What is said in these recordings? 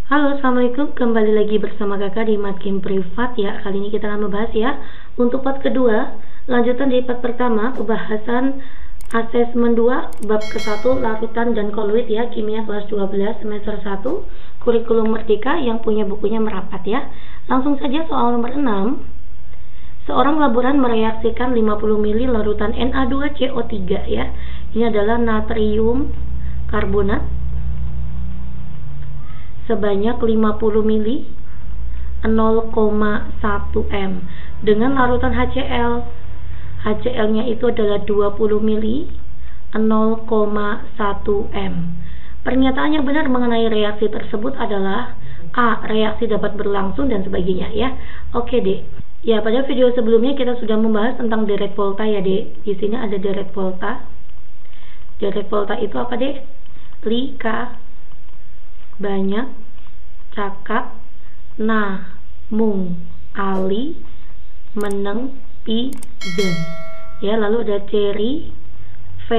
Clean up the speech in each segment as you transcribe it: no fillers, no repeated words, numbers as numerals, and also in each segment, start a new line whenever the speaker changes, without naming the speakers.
Halo, assalamualaikum. Kembali lagi bersama kakak di Matkim Privat ya. Kali ini kita akan membahas ya untuk part kedua, lanjutan dari part pertama, pembahasan asesmen 2 bab ke-1 larutan dan koloid ya, kimia kelas 12 semester 1 kurikulum merdeka yang punya bukunya merapat ya. Langsung saja soal nomor 6. Seorang laboran mereaksikan 50 ml larutan Na2CO3 ya. Ini adalah natrium karbonat sebanyak 50 ml 0,1 m dengan larutan HCl. HCl-nya itu adalah 20 ml 0,1 m. Pernyataan yang benar mengenai reaksi tersebut adalah A. Reaksi dapat berlangsung dan sebagainya ya. Oke, Dek. Ya, pada video sebelumnya kita sudah membahas tentang direct volta ya, Dek. Di sini ada direct volta. Direct volta itu apa, Dek? Lika, banyak, cakap, nah, mung, ali, meneng, pi, den. Ya, lalu ada ceri, v,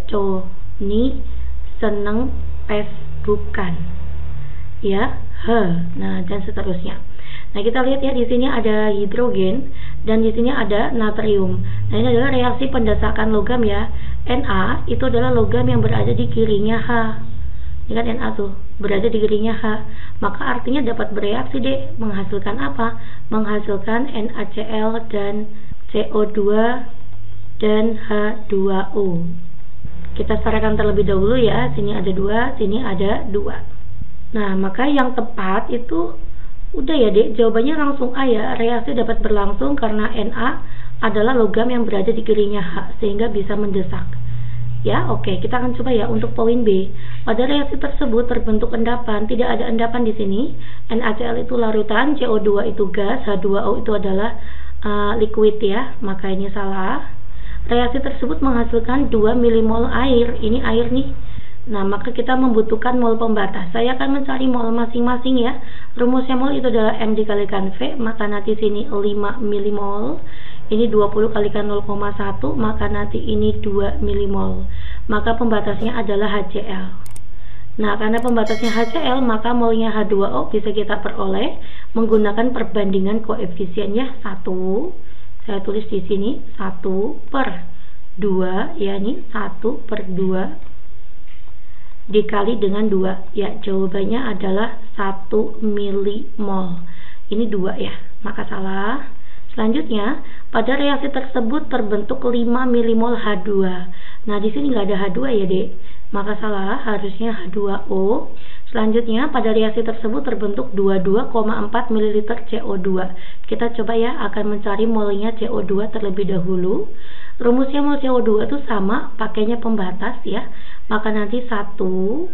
co, ni, seneng, pes, bukan. Ya, he. Nah, dan seterusnya. Nah, kita lihat ya, di sini ada hidrogen dan di sini ada natrium. Nah, ini adalah reaksi pendesakan logam ya. Na itu adalah logam yang berada di kirinya H. Ini kan Na tuh, berada di kirinya H. Maka artinya dapat bereaksi deh, menghasilkan apa? Menghasilkan NaCl dan CO2 dan H2O. Kita setarakan terlebih dahulu ya. Sini ada 2, sini ada 2. Nah, maka yang tepat itu udah ya, Dek, jawabannya langsung A ya. Reaksi dapat berlangsung karena Na adalah logam yang berada di kirinya H sehingga bisa mendesak. Ya, oke, kita akan coba ya untuk poin B. Pada reaksi tersebut terbentuk endapan, tidak ada endapan di sini. NaCl itu larutan, CO2 itu gas, H2O itu adalah liquid ya. Maka ini salah. Reaksi tersebut menghasilkan 2 milimol air. Ini air nih. Nah, maka kita membutuhkan mol pembatas. Saya akan mencari mol masing-masing ya. Rumusnya mol itu adalah M dikalikan V, maka nanti sini 5 milimol. Ini 20 kalikan 0,1, maka nanti ini 2 milimol. Maka pembatasnya adalah HCl. Nah, karena pembatasnya HCl, maka molnya H2O bisa kita peroleh menggunakan perbandingan koefisiennya 1. Saya tulis di sini 1/2, yakni 1/2 dikali dengan 2. Ya, jawabannya adalah 1 milimol. Ini 2 ya, maka salah. Selanjutnya, pada reaksi tersebut terbentuk 5 milimol H2. Nah, di sini nggak ada H2 ya, Dek. Maka salah, harusnya H2O. Selanjutnya, pada reaksi tersebut terbentuk 22,4 ml CO2. Kita coba ya, akan mencari molnya CO2 terlebih dahulu. Rumusnya mol CO2 itu sama, pakainya pembatas ya. Maka nanti 1/2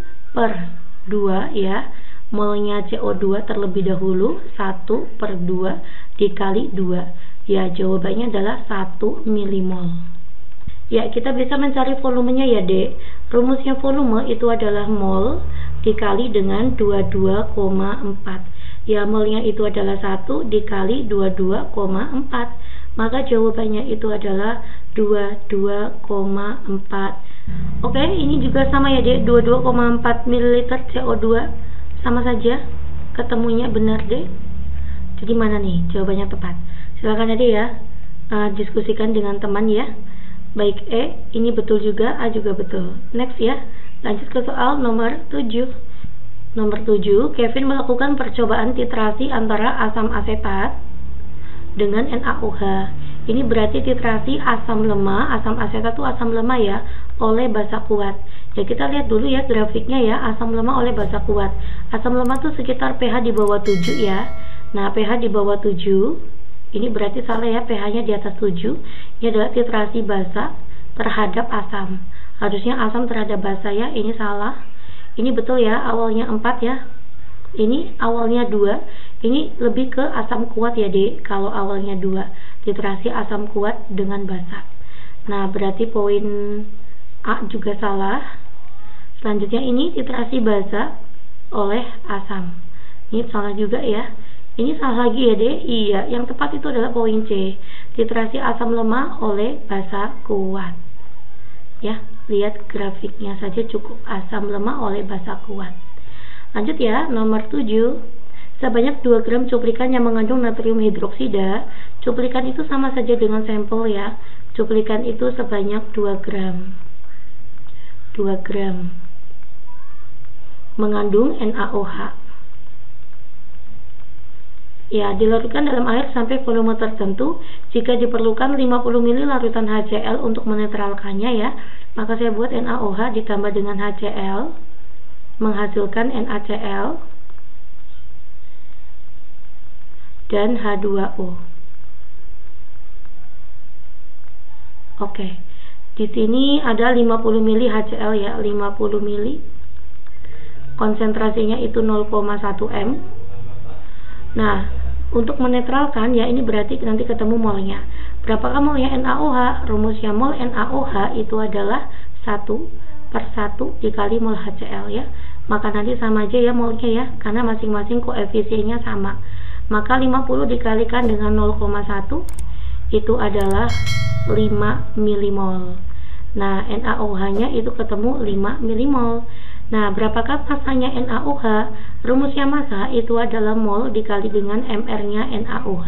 ya. Molnya CO2 terlebih dahulu 1/2 dikali 2. Ya, jawabannya adalah 1 milimol. Ya, kita bisa mencari volumenya ya, Dek. Rumusnya volume itu adalah mol dikali dengan 22,4. Ya, molnya itu adalah 1 dikali 22,4. Maka jawabannya itu adalah 22,4. Oke, ini juga sama ya, Dek. 22,4 ml CO2. Sama saja. Ketemunya benar, Dek. Jadi mana nih jawabannya tepat? Silakan aja ya, diskusikan dengan teman ya. Baik, E, ini betul juga, A juga betul. Next ya, lanjut ke soal nomor 7. Nomor 7, Kevin melakukan percobaan titrasi antara asam asetat dengan NaOH. Ini berarti titrasi asam lemah, asam asetat itu asam lemah ya, oleh basa kuat. Ya, kita lihat dulu ya grafiknya ya, asam lemah oleh basa kuat. Asam lemah itu sekitar pH di bawah 7 ya. Nah, pH di bawah 7, ini berarti salah ya, pH-nya di atas 7. Ini adalah titrasi basa terhadap asam. Harusnya asam terhadap basa ya, ini salah. Ini betul ya, awalnya 4 ya. Ini awalnya 2. Ini lebih ke asam kuat ya, Dek. Kalau awalnya 2, titrasi asam kuat dengan basa. Nah, berarti poin A juga salah. Selanjutnya ini titrasi basa oleh asam. Ini salah juga ya. Ini salah lagi ya, Dek. Iya, yang tepat itu adalah poin C. Titrasi asam lemah oleh basa kuat. Ya, lihat grafiknya saja cukup, asam lemah oleh basa kuat. Lanjut ya, nomor 7. Sebanyak 2 gram cuplikan yang mengandung natrium hidroksida. Cuplikan itu sama saja dengan sampel ya. Cuplikan itu sebanyak 2 gram. 2 gram mengandung NaOH. Ya, dilarutkan dalam air sampai volume tertentu. Jika diperlukan 50 ml larutan HCl untuk menetralkannya ya. Maka saya buat NaOH ditambah dengan HCl menghasilkan NaCl dan H2O. Oke. Di sini ada 50 ml HCl ya, 50 ml. Konsentrasinya itu 0,1 m. Nah, untuk menetralkan ya, ini berarti nanti ketemu molnya. Berapakah molnya NaOH? Rumusnya mol NaOH itu adalah 1/1 dikali mol HCl ya. Maka nanti sama aja ya molnya ya, karena masing-masing koefisiennya sama. Maka 50 dikalikan dengan 0,1 itu adalah 5 milimol. Nah, NaOH-nya itu ketemu 5 milimol. Nah, berapakah masanya NaOH? Rumusnya massa itu adalah mol dikali dengan mR-nya NaOH.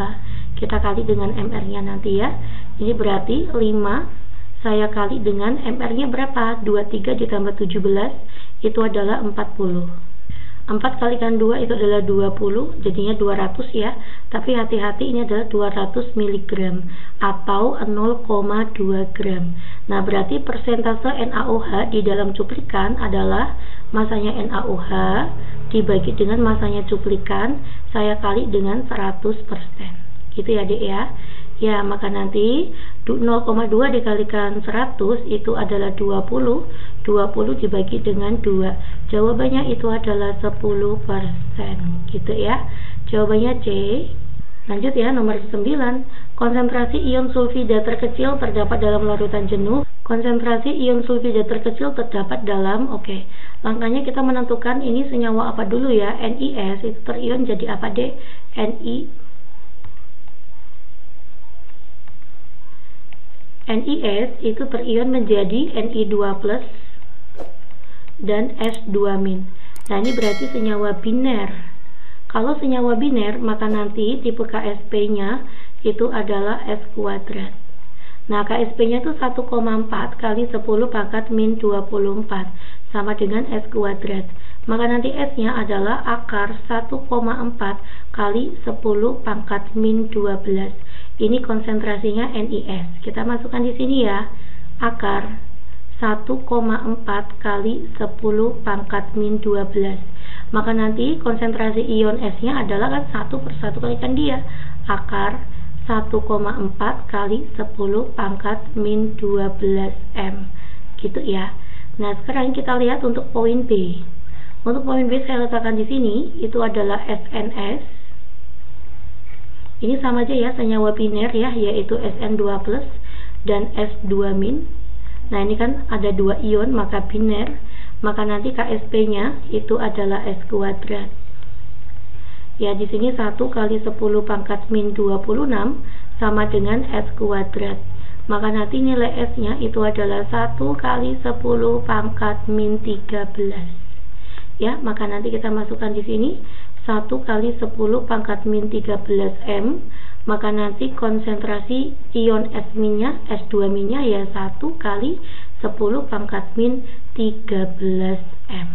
Kita kali dengan mR-nya nanti ya. Ini berarti 5 saya kali dengan mR-nya berapa? 23 ditambah 17 itu adalah 40. 4 kalikan 2 itu adalah 20, jadinya 200 ya. Tapi hati-hati, ini adalah 200 mg atau 0,2 gram. Nah, berarti persentase NaOH di dalam cuplikan adalah masanya NaOH dibagi dengan masanya cuplikan, saya kali dengan 100%. Gitu ya, Dek ya. Ya, maka nanti 0,2 dikalikan 100 itu adalah 20. 20 dibagi dengan 2. Jawabannya itu adalah 10%. Gitu ya. Jawabannya C. Lanjut ya, nomor 9. Konsentrasi ion sulfida terkecil terdapat dalam larutan jenuh. Konsentrasi ion sulfida terkecil terdapat dalam, langkahnya kita menentukan ini senyawa apa dulu ya. NiS itu terion jadi apa, Dek? NiS itu terion menjadi Ni2+ dan S2-. Nah, ini berarti senyawa biner. Kalau senyawa biner, maka nanti tipe Ksp-nya itu adalah S². Nah, Ksp-nya itu 1,4 kali 10 pangkat min 24 sama dengan S². Maka nanti S-nya adalah akar 1,4 kali 10 pangkat min 12. Ini konsentrasinya NiS. Kita masukkan di sini ya. Akar 1,4 kali 10 pangkat min 12. Maka nanti konsentrasi ion S-nya adalah kan 1/1 kalikan dia. Akar 1,4 kali 10 pangkat min 12 M. Gitu ya. Nah, sekarang kita lihat untuk poin B. Untuk poin B saya letakkan di sini, itu adalah SNS. Ini sama aja ya, senyawa biner ya, yaitu Sn2+ dan S2-. Nah, ini kan ada 2 ion, maka biner. Maka nanti Ksp-nya itu adalah S². Ya, di sini 1 kali 10 pangkat min 26 sama dengan S². Maka nanti nilai S-nya itu adalah 1 kali 10 pangkat min 13. Ya, maka nanti kita masukkan di sini 1 kali 10 pangkat min 13 M. Maka nanti konsentrasi ion S-nya, S2-nya ya 1 kali 10 pangkat min 13 M.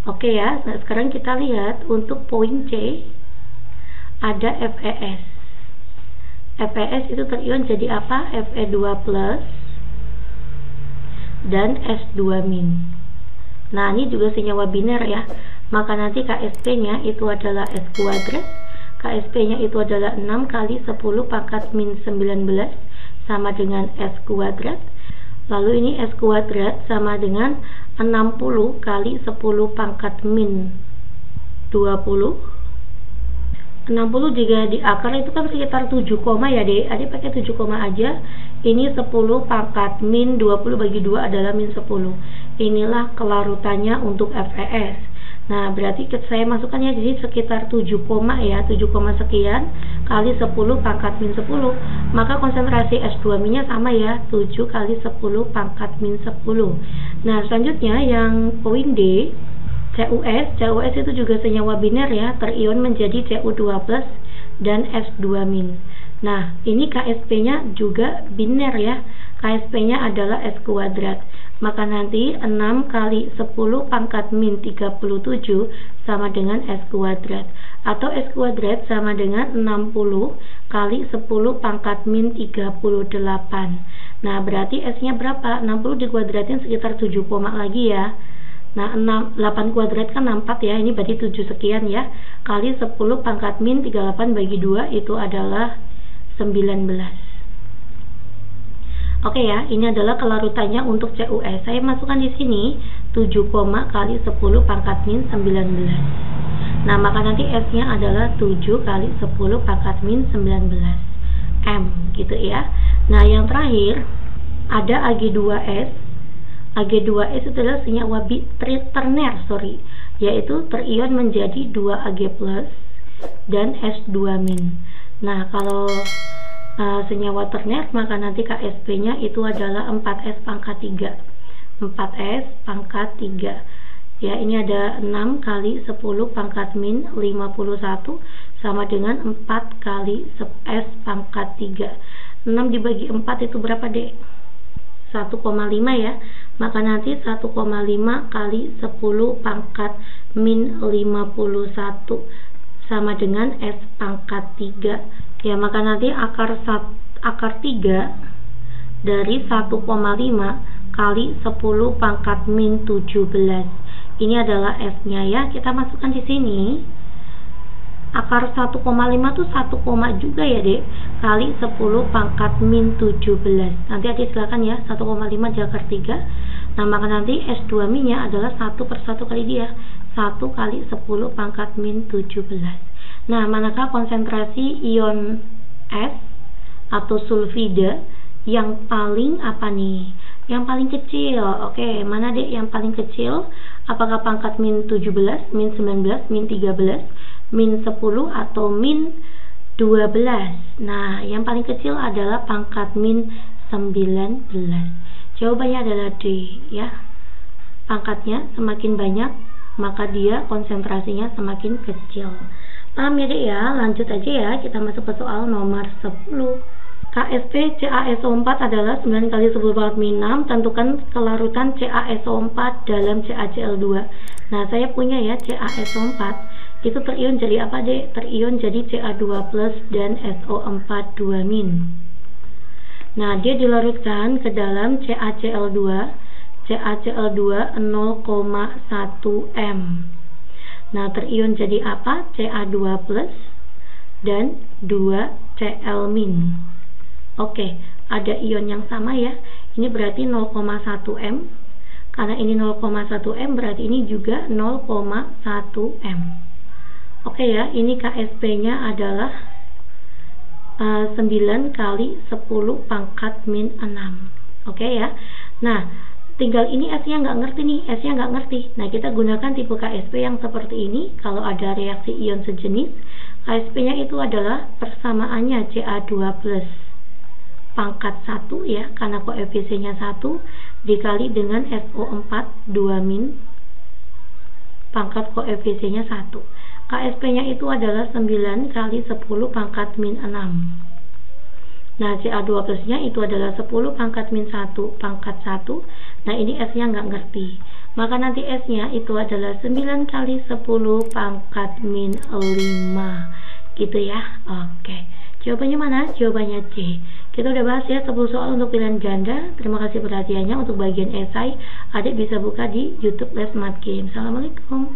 Oke ya, nah sekarang kita lihat untuk poin C. Ada FeS. FeS itu terion jadi apa? Fe2+ dan S2-. Nah, ini juga senyawa biner ya. Maka nanti Ksp-nya itu adalah S². Ksp-nya itu adalah 6 kali 10 pangkat min 19 sama dengan S². Lalu ini S² sama dengan 60 kali 10 pangkat min 20. 60 jika di akar itu kan sekitar 7, ya Dek. Adik pakai 7, aja. Ini 10 pangkat min 20 bagi 2 adalah min 10. Inilah kelarutannya untuk FeS. Nah, berarti saya masukkannya jadi sekitar 7, ya, 7, sekian kali 10 pangkat min 10. Maka konsentrasi S2-nya sama ya, 7 kali 10 pangkat min 10. Nah, selanjutnya yang poin D. CuS itu juga senyawa biner ya, terion menjadi Cu2+ dan S2-. Nah, ini KsP-nya juga biner ya. KsP-nya adalah S². Maka nanti 6 kali 10 pangkat min 37 sama dengan S². Atau S² sama dengan 60 kali 10 pangkat min 38. Nah, berarti S-nya berapa? 60 dikuadratin sekitar 7 koma lagi ya. Nah, 8 kuadrat kan 64 ya, ini berarti 7 sekian ya. Kali 10 pangkat min 38 bagi 2 itu adalah 19. Oke ya, ini adalah kelarutannya untuk CuS. Saya masukkan di sini 7, kali 10 pangkat min 19. Nah, maka nanti S-nya adalah 7 kali 10 pangkat min 19 M gitu ya. Nah, yang terakhir ada Ag2S. Ag2S itu adalah senyawa terner, yaitu terion menjadi 2Ag+ dan S2-. Nah, kalau senyawa terner, maka nanti KsP-nya itu adalah 4S pangkat 3. 4S pangkat 3. Ya, ini ada 6 kali 10 pangkat min 51 sama dengan 4 kali S pangkat 3. 6 dibagi 4 itu berapa, Dek? 1,5 ya. Maka nanti 1,5 kali 10 pangkat min 51 sama dengan S pangkat 3. Ya, maka nanti akar 3 dari 1,5 kali 10 pangkat min 17. Ini adalah S-nya ya. Kita masukkan di sini. Akar 1,5 tuh 1, juga ya, Dek. Kali 10 pangkat min 17. Nanti Adik silakan ya, 1,5 diakar 3. Nah, maka nanti S2-nya adalah 1/1 kali dia. 1 kali 10 pangkat min 17. Nah, manakah konsentrasi ion S atau sulfida yang paling apa nih? Yang paling kecil. Oke, mana, Dek, yang paling kecil? Apakah pangkat min 17, min 19, min 13, min 10 atau min 12? Nah, yang paling kecil adalah pangkat min 19. Jawabannya adalah D ya. Pangkatnya semakin banyak, maka dia konsentrasinya semakin kecil. Paham ya, Dek ya? Lanjut aja ya, kita masuk ke soal nomor 10. KsP CaSO4 adalah 9 kali 10 pangkat min 6. Tentukan kelarutan CaSO4 dalam CaCl2. Nah, saya punya ya CaSO4. Itu terion jadi apa, Dek? Terion jadi Ca2+ dan SO4 2-. Nah, dia dilarutkan ke dalam CaCl2. CaCl2 0,1 M. Nah, terion jadi apa? Ca2+ dan 2Cl-. Oke, ada ion yang sama ya. Ini berarti 0,1 M. Karena ini 0,1 M, berarti ini juga 0,1 M. Oke ya, ini KsP-nya adalah 9 kali 10 pangkat min 6. Oke ya. Nah, tinggal ini S-nya nggak ngerti nih, S-nya nggak ngerti. Nah, kita gunakan tipe KsP yang seperti ini. Kalau ada reaksi ion sejenis, KsP-nya itu adalah persamaannya Ca2+ pangkat 1 ya, karena koefisiennya 1 dikali dengan SO4 2- pangkat koefisiennya 1. KsP-nya itu adalah 9 kali 10 pangkat min 6. Nah, Ca2+-nya itu adalah 10 pangkat min 1 pangkat 1. Nah, ini S-nya nggak ngerti. Maka nanti S-nya itu adalah 9 kali 10 pangkat min 5. Gitu ya. Oke. Jawabannya mana? Jawabannya C. Kita udah bahas ya 10 soal untuk pilihan ganda. Terima kasih perhatiannya. Untuk bagian esai, Adik bisa buka di YouTube Les Math Game. Assalamualaikum.